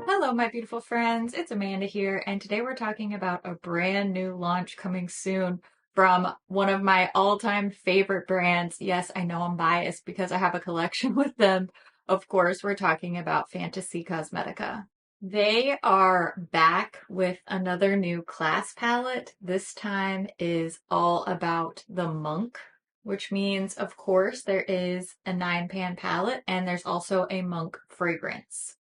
Hello, my beautiful friends. It's Amanda here, and today we're talking about a brand new launch coming soon from one of my all-time favorite brands. Yes, I know I'm biased because I have a collection with them. Of course, we're talking about Fantasy Cosmetica. They are back with another new class palette. This time is all about the monk, which means, of course, there is a 9-pan palette and there's also a monk fragrance.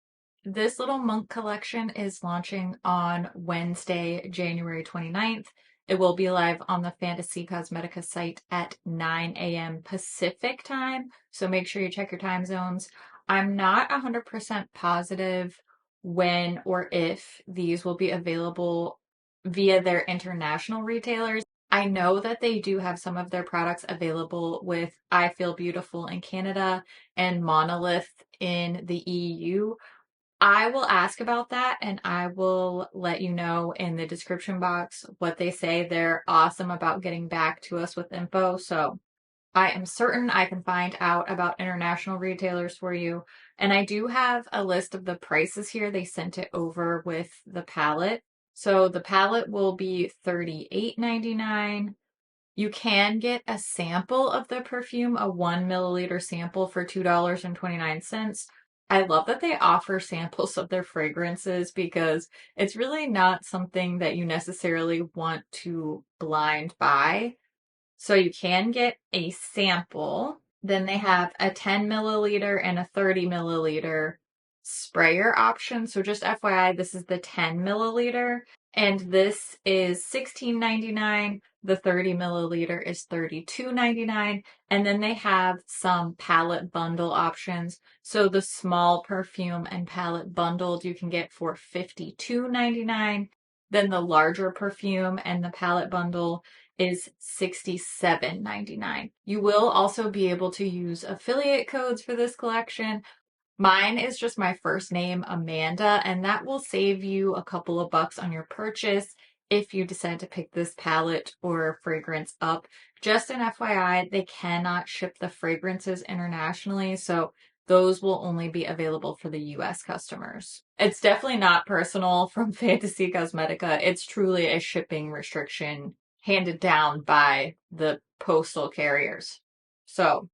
This little monk collection is launching on Wednesday, January 29th. It will be live on the Fantasy Cosmetica site at 9 a.m. Pacific time, so make sure you check your time zones. I'm not 100% positive when or if these will be available via their international retailers. I know that they do have some of their products available with I Feel Beautiful in Canada and Monolith in the EU. I will ask about that and I will let you know in the description box what they say. They're awesome about getting back to us with info. So I am certain I can find out about international retailers for you. And I do have a list of the prices here. They sent it over with the palette. So the palette will be $38.99. You can get a sample of the perfume, a 1 milliliter sample for $2.29. I love that they offer samples of their fragrances because it's really not something that you necessarily want to blind buy. So you can get a sample. Then they have a 10 milliliter and a 30 milliliter sprayer option. So just FYI, this is the 10 milliliter and this is $16.99. The 30 milliliter is $32.99. And then they have some palette bundle options. So the small perfume and palette bundled you can get for $52.99. Then the larger perfume and the palette bundle is $67.99. You will also be able to use affiliate codes for this collection. Mine is just my first name, Amanda, and that will save you a couple of bucks on your purchase if you decide to pick this palette or fragrance up. Just an FYI, they cannot ship the fragrances internationally, so those will only be available for the US customers. It's definitely not personal from Fantasy Cosmetica. It's truly a shipping restriction handed down by the postal carriers. So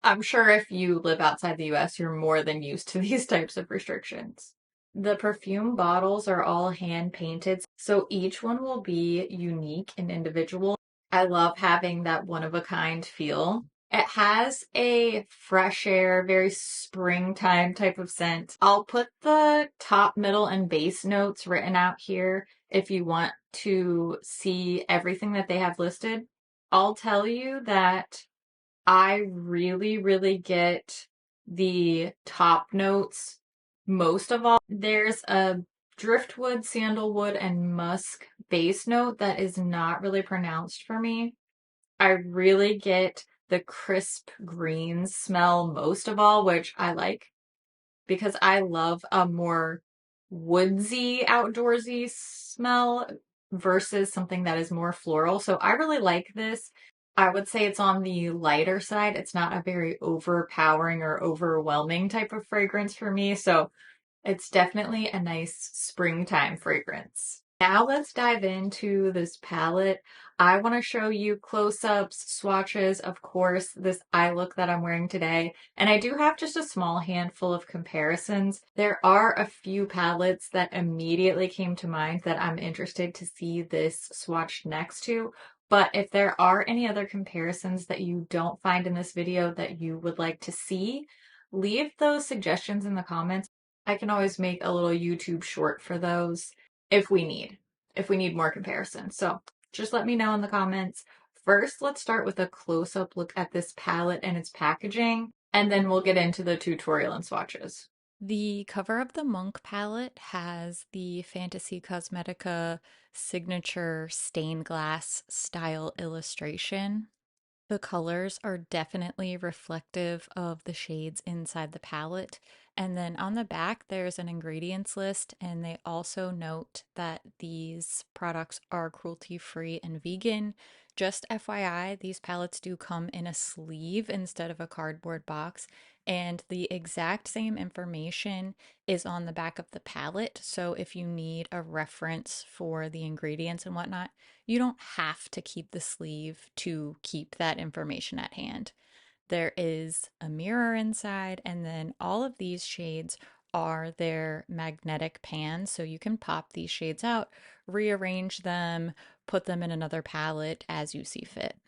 I'm sure if you live outside the US, you're more than used to these types of restrictions. The perfume bottles are all hand painted, so each one will be unique and individual. I love having that one of a kind feel. It has a fresh air, very springtime type of scent. I'll put the top, middle, and base notes written out here if you want to see everything that they have listed. I'll tell you that I really, really get the top notes most of all. There's a driftwood, sandalwood, and musk base note that is not really pronounced for me. I really get the crisp greens smell most of all, which I like because I love a more woodsy, outdoorsy smell versus something that is more floral. So I really like this. I would say it's on the lighter side. It's not a very overpowering or overwhelming type of fragrance for me. So it's definitely a nice springtime fragrance. Now let's dive into this palette. I want to show you close-ups, swatches, of course, this eye look that I'm wearing today. And I do have just a small handful of comparisons. There are a few palettes that immediately came to mind that I'm interested to see this swatched next to. But if there are any other comparisons that you don't find in this video that you would like to see, leave those suggestions in the comments. I can always make a little YouTube short for those if we need more comparisons. So just let me know in the comments. First, let's start with a close-up look at this palette and its packaging, and then we'll get into the tutorial and swatches. The cover of the Monk palette has the Fantasy Cosmetica signature stained glass style illustration. The colors are definitely reflective of the shades inside the palette, And then on the back, there's an ingredients list, and they also note that these products are cruelty-free and vegan. Just FYI, these palettes do come in a sleeve instead of a cardboard box, and the exact same information is on the back of the palette. So if you need a reference for the ingredients and whatnot, you don't have to keep the sleeve to keep that information at hand. There is a mirror inside, and then all of these shades are their magnetic pans. So you can pop these shades out, rearrange them, put them in another palette as you see fit.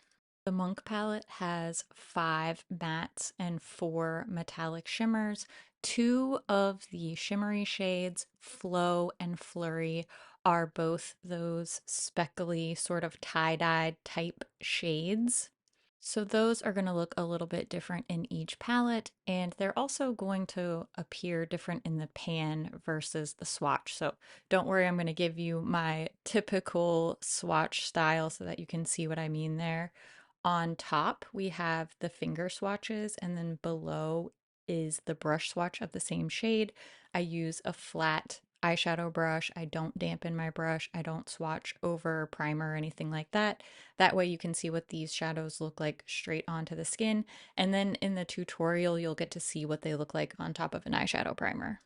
The Monk palette has 5 mattes and 4 metallic shimmers. Two of the shimmery shades, Flow and Flurry, are both those speckly, sort of tie-dyed type shades. So those are going to look a little bit different in each palette, and they're also going to appear different in the pan versus the swatch. So don't worry, I'm going to give you my typical swatch style so that you can see what I mean there. On top, we have the finger swatches, and then below is the brush swatch of the same shade. I use a flat eyeshadow brush. I don't dampen my brush. I don't swatch over primer or anything like that. That way you can see what these shadows look like straight onto the skin. And then in the tutorial, you'll get to see what they look like on top of an eyeshadow primer.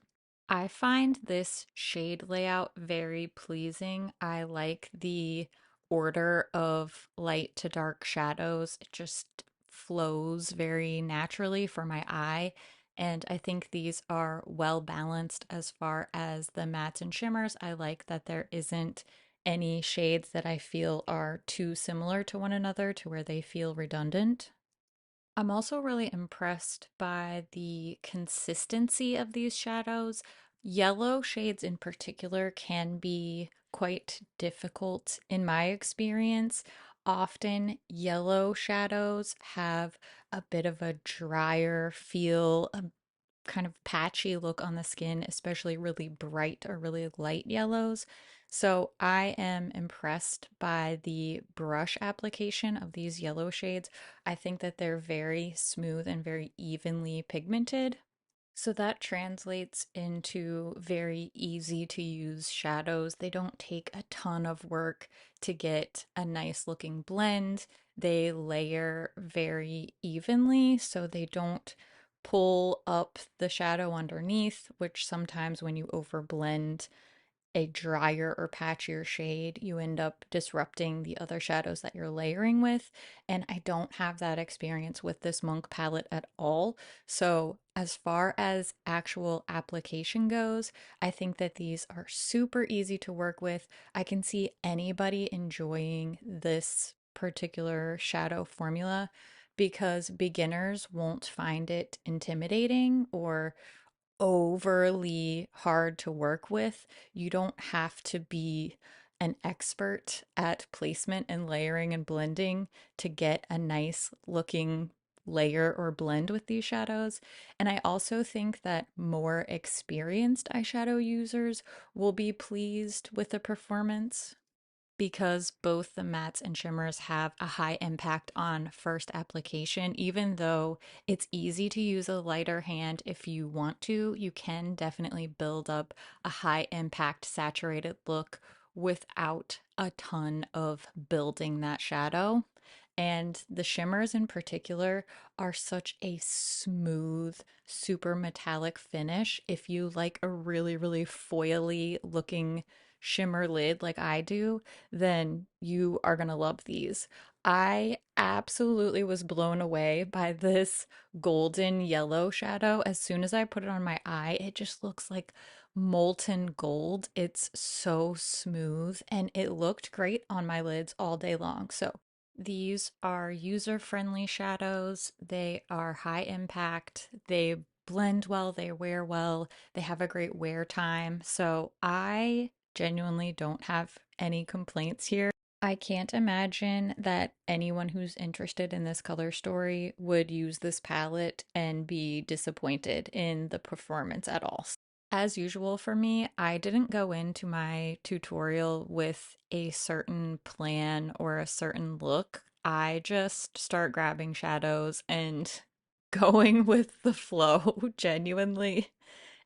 I find this shade layout very pleasing. I like the order of light to dark shadows. It just flows very naturally for my eye. And I think these are well balanced as far as the mattes and shimmers. I like that there isn't any shades that I feel are too similar to one another to where they feel redundant. I'm also really impressed by the consistency of these shadows. Yellow shades in particular can be quite difficult in my experience. Often, yellow shadows have a bit of a drier feel, a kind of patchy look on the skin, especially really bright or really light yellows. So I am impressed by the brush application of these yellow shades. I think that they're very smooth and very evenly pigmented. So that translates into very easy to use shadows. They don't take a ton of work to get a nice looking blend. They layer very evenly, so they don't pull up the shadow underneath, which sometimes when you overblend a drier or patchier shade, you end up disrupting the other shadows that you're layering with. And I don't have that experience with this Monk palette at all. So, as far as actual application goes, I think that these are super easy to work with. I can see anybody enjoying this particular shadow formula because beginners won't find it intimidating or overly hard to work with. You don't have to be an expert at placement and layering and blending to get a nice looking layer or blend with these shadows. And I also think that more experienced eyeshadow users will be pleased with the performance because both the mattes and shimmers have a high impact on first application. Even though it's easy to use a lighter hand if you want to, you can definitely build up a high impact saturated look without a ton of building that shadow. And the shimmers in particular are such a smooth, super metallic finish. If you like a really, really foily looking shimmer lid like I do, then you are going to love these. I absolutely was blown away by this golden yellow shadow. As soon as I put it on my eye, it just looks like molten gold. It's so smooth and it looked great on my lids all day long. So these are user-friendly shadows. They are high impact. They blend well, they wear well, they have a great wear time. So I genuinely don't have any complaints here. I can't imagine that anyone who's interested in this color story would use this palette and be disappointed in the performance at all. As usual for me, I didn't go into my tutorial with a certain plan or a certain look. I just start grabbing shadows and going with the flow, genuinely.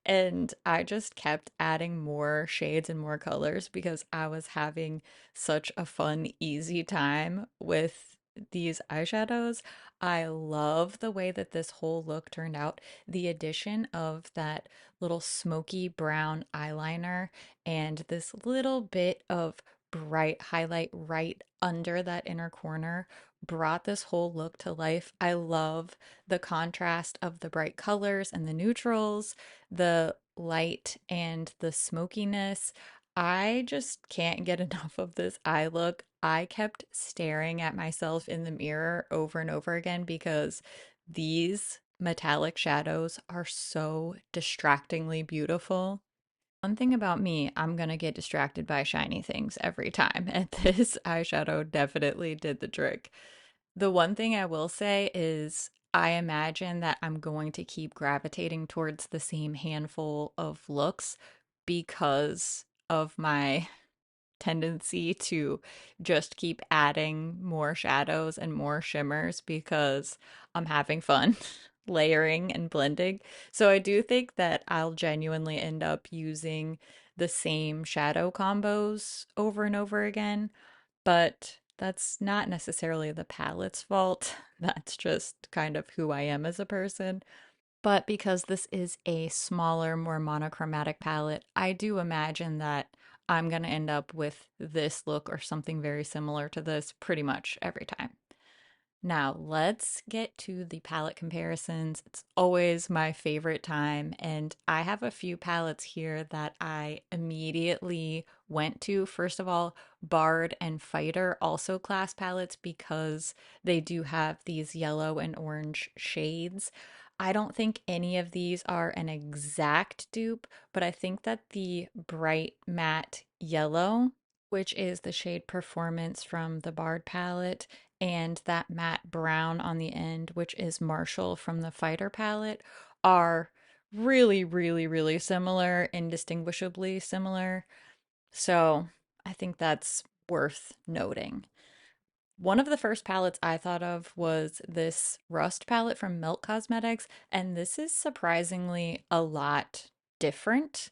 And I just kept adding more shades and more colors because I was having such a fun, easy time with these eyeshadows. I love the way that this whole look turned out. The addition of that little smoky brown eyeliner and this little bit of bright highlight right under that inner corner brought this whole look to life. I love the contrast of the bright colors and the neutrals, the light and the smokiness. I just can't get enough of this eye look. I kept staring at myself in the mirror over and over again because these metallic shadows are so distractingly beautiful. One thing about me, I'm gonna get distracted by shiny things every time, and this eyeshadow definitely did the trick. The one thing I will say is I imagine that I'm going to keep gravitating towards the same handful of looks because of my tendency to just keep adding more shadows and more shimmers because I'm having fun layering and blending. So I do think that I'll genuinely end up using the same shadow combos over and over again, but that's not necessarily the palette's fault. That's just kind of who I am as a person. But because this is a smaller, more monochromatic palette, I do imagine that I'm going to end up with this look or something very similar to this pretty much every time. Now, let's get to the palette comparisons. It's always my favorite time, and I have a few palettes here that I immediately went to. First of all, Bard and Fighter, also class palettes, because they do have these yellow and orange shades. I don't think any of these are an exact dupe, but I think that the bright matte yellow, which is the shade Performance from the Bard palette, and that matte brown on the end, which is Marshall from the Fighter palette, are really, really, really similar, indistinguishably similar. So I think that's worth noting. One of the first palettes I thought of was this Rust palette from Milk Cosmetics, and this is surprisingly a lot different.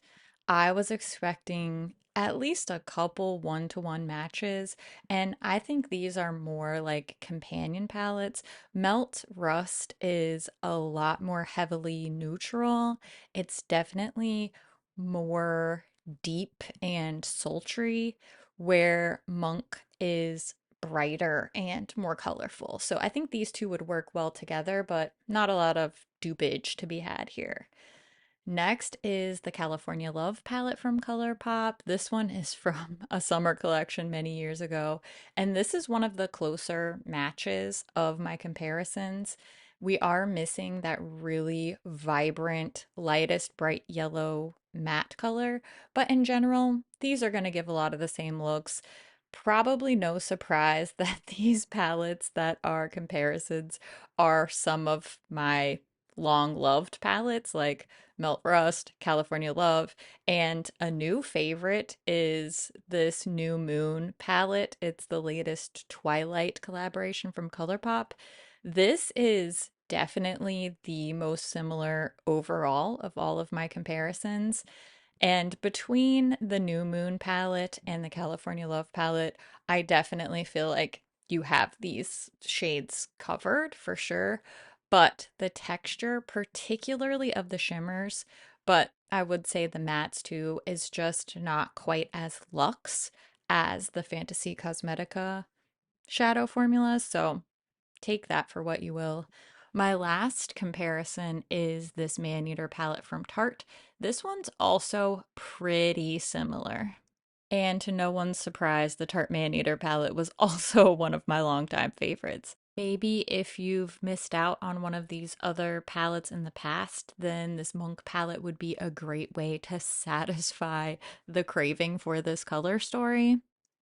I was expecting at least a couple one-to-one matches, and I think these are more like companion palettes. Melt Rust is a lot more heavily neutral. It's definitely more deep and sultry, where Monk is brighter and more colorful. So I think these two would work well together, but not a lot of dupage to be had here. Next is the California Love palette from ColourPop. This one is from a summer collection many years ago, and this is one of the closer matches of my comparisons. We are missing that really vibrant, lightest bright yellow matte color, but in general, these are going to give a lot of the same looks. Probably no surprise that these palettes that are comparisons are some of my long loved palettes, like Melt Rust, California Love, and a new favorite is this New Moon palette. It's the latest Twilight collaboration from ColourPop. This is definitely the most similar overall of all of my comparisons. And between the New Moon palette and the California Love palette, I definitely feel like you have these shades covered for sure. But the texture, particularly of the shimmers, but I would say the mattes too, is just not quite as luxe as the Fantasy Cosmetica shadow formulas. So take that for what you will. My last comparison is this Maneater palette from Tarte. This one's also pretty similar. And to no one's surprise, the Tarte Maneater palette was also one of my longtime favorites. Maybe if you've missed out on one of these other palettes in the past, then this Monk palette would be a great way to satisfy the craving for this color story,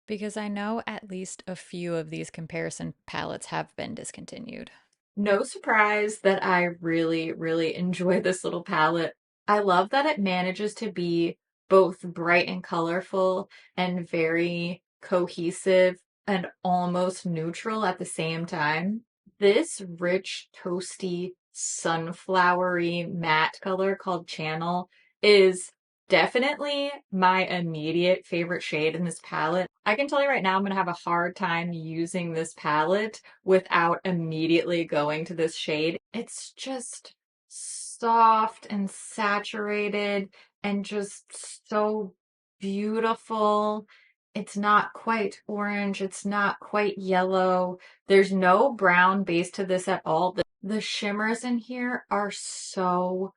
because I know at least a few of these comparison palettes have been discontinued. No surprise that I really, really enjoy this little palette. I love that it manages to be both bright and colorful and very cohesive and almost neutral at the same time. This rich, toasty, sunflowery matte color called Channel is definitely my immediate favorite shade in this palette. I can tell you right now, I'm going to have a hard time using this palette without immediately going to this shade. It's just soft and saturated and just so beautiful. It's not quite orange. It's not quite yellow. There's no brown base to this at all. The shimmers in here are so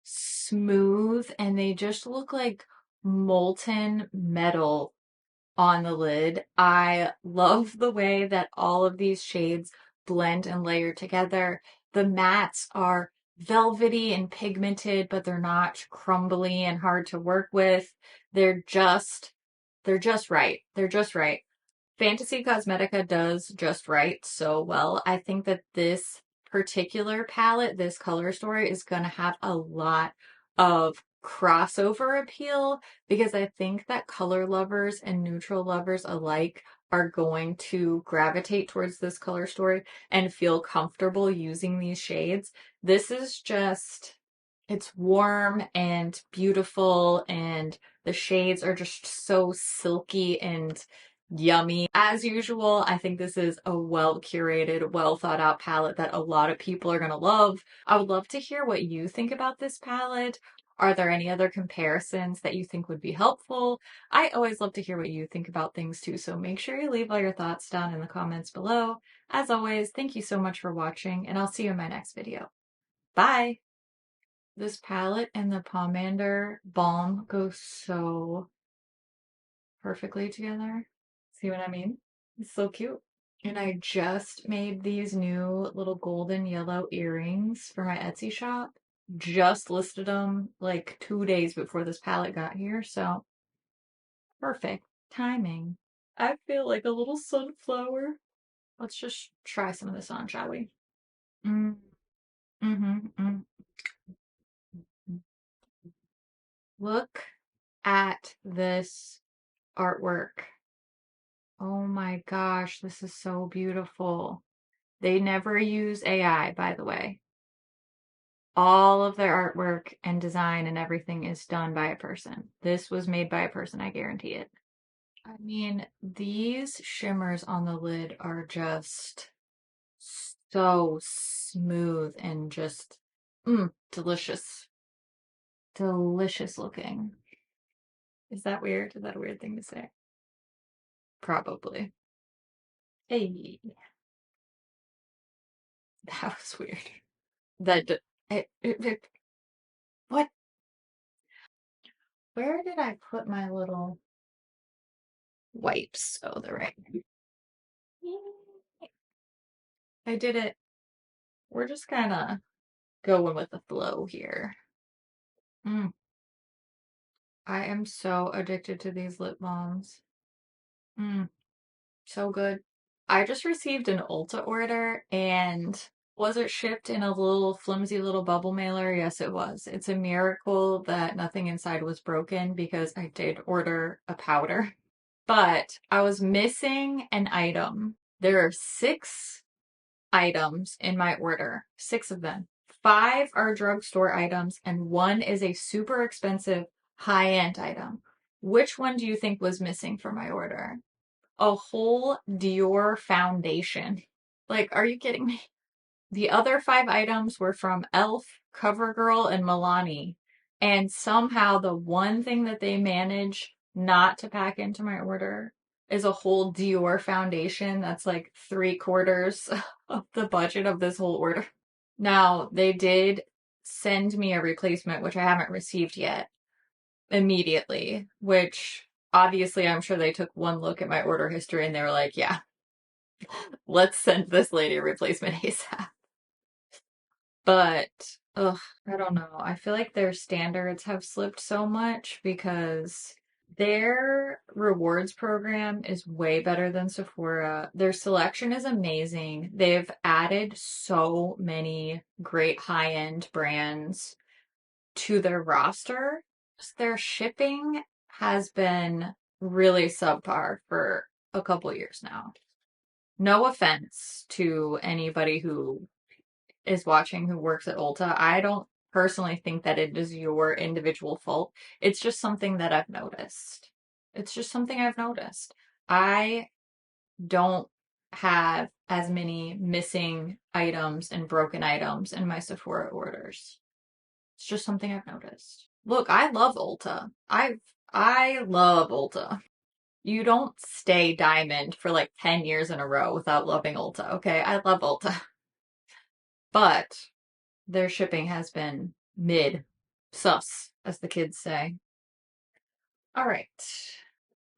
smooth and they just look like molten metal on the lid. I love the way that all of these shades blend and layer together. The mattes are velvety and pigmented, but they're not crumbly and hard to work with. They're just they're just right. They're just right. Fantasy Cosmetica does just right so well. I think that this particular palette, this color story, is going to have a lot of crossover appeal because I think that color lovers and neutral lovers alike are going to gravitate towards this color story and feel comfortable using these shades. This is just, it's warm and beautiful, and the shades are just so silky and yummy. As usual, I think this is a well curated, well thought out palette that a lot of people are going to love. I would love to hear what you think about this palette. Are there any other comparisons that you think would be helpful? I always love to hear what you think about things too, so make sure you leave all your thoughts down in the comments below. As always, thank you so much for watching, and I'll see you in my next video. Bye! This palette and the Pomander Balm go so perfectly together. See what I mean? It's so cute. And I just made these new little golden yellow earrings for my Etsy shop. Just listed them like 2 days before this palette got here, so perfect timing. I feel like a little sunflower. Let's just try some of this on, shall we? Mm, mm. Look at this artwork. Oh my gosh, this is so beautiful. They never use AI, by the way. All of their artwork and design and everything is done by a person. This was made by a person, I guarantee it. I mean, these shimmers on the lid are just so smooth and just delicious. Delicious looking. Is that weird? Is that a weird thing to say? Probably. Hey, that was weird. What? Where did I put my little wipes? Oh, they're right. I did it. We're just kind of going with the flow here. Mm, I am so addicted to these lip balms. Mm, so good. I just received an Ulta order, and was it shipped in a little flimsy little bubble mailer? Yes, it was. It's a miracle that nothing inside was broken because I did order a powder. But I was missing an item. There are 6 items in my order, 6 of them. 5 are drugstore items, and 1 is a super expensive high-end item. Which one do you think was missing from my order? A whole Dior foundation. Like, are you kidding me? The other 5 items were from Elf, CoverGirl, and Milani. And somehow the one thing that they manage not to pack into my order is a whole Dior foundation that's like 3/4 of the budget of this whole order. Now, they did send me a replacement, which I haven't received yet, immediately, which obviously I'm sure they took one look at my order history and they were like, yeah, let's send this lady a replacement ASAP. But, ugh, I don't know. I feel like their standards have slipped so much because their rewards program is way better than Sephora. Their selection is amazing. They've added so many great high-end brands to their roster. Their shipping has been really subpar for a couple years now. No offense to anybody who is watching who works at Ulta. I don't personally think that it is your individual fault. It's just something that I've noticed. It's just something I've noticed. I don't have as many missing items and broken items in my Sephora orders. It's just something I've noticed. Look, I love Ulta. I love Ulta. You don't stay diamond for like 10 years in a row without loving Ulta, okay? I love Ulta. But their shipping has been mid sus, as the kids say. All right.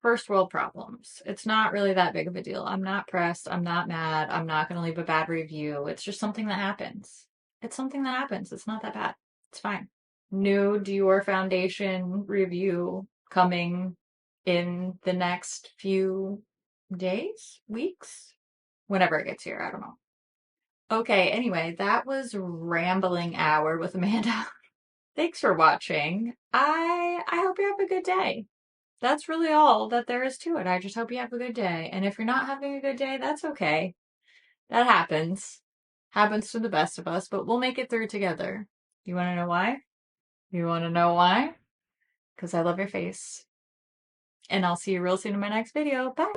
First world problems. It's not really that big of a deal. I'm not pressed. I'm not mad. I'm not going to leave a bad review. It's just something that happens. It's something that happens. It's not that bad. It's fine. New Dior foundation review coming in the next few days, weeks, whenever it gets here. I don't know. Okay, anyway, that was rambling hour with Amanda. Thanks for watching. I hope you have a good day. That's really all that there is to it. I just hope you have a good day. And if you're not having a good day, that's okay. That happens. Happens to the best of us, but we'll make it through together. You want to know why? You want to know why? Because I love your face. And I'll see you real soon in my next video. Bye.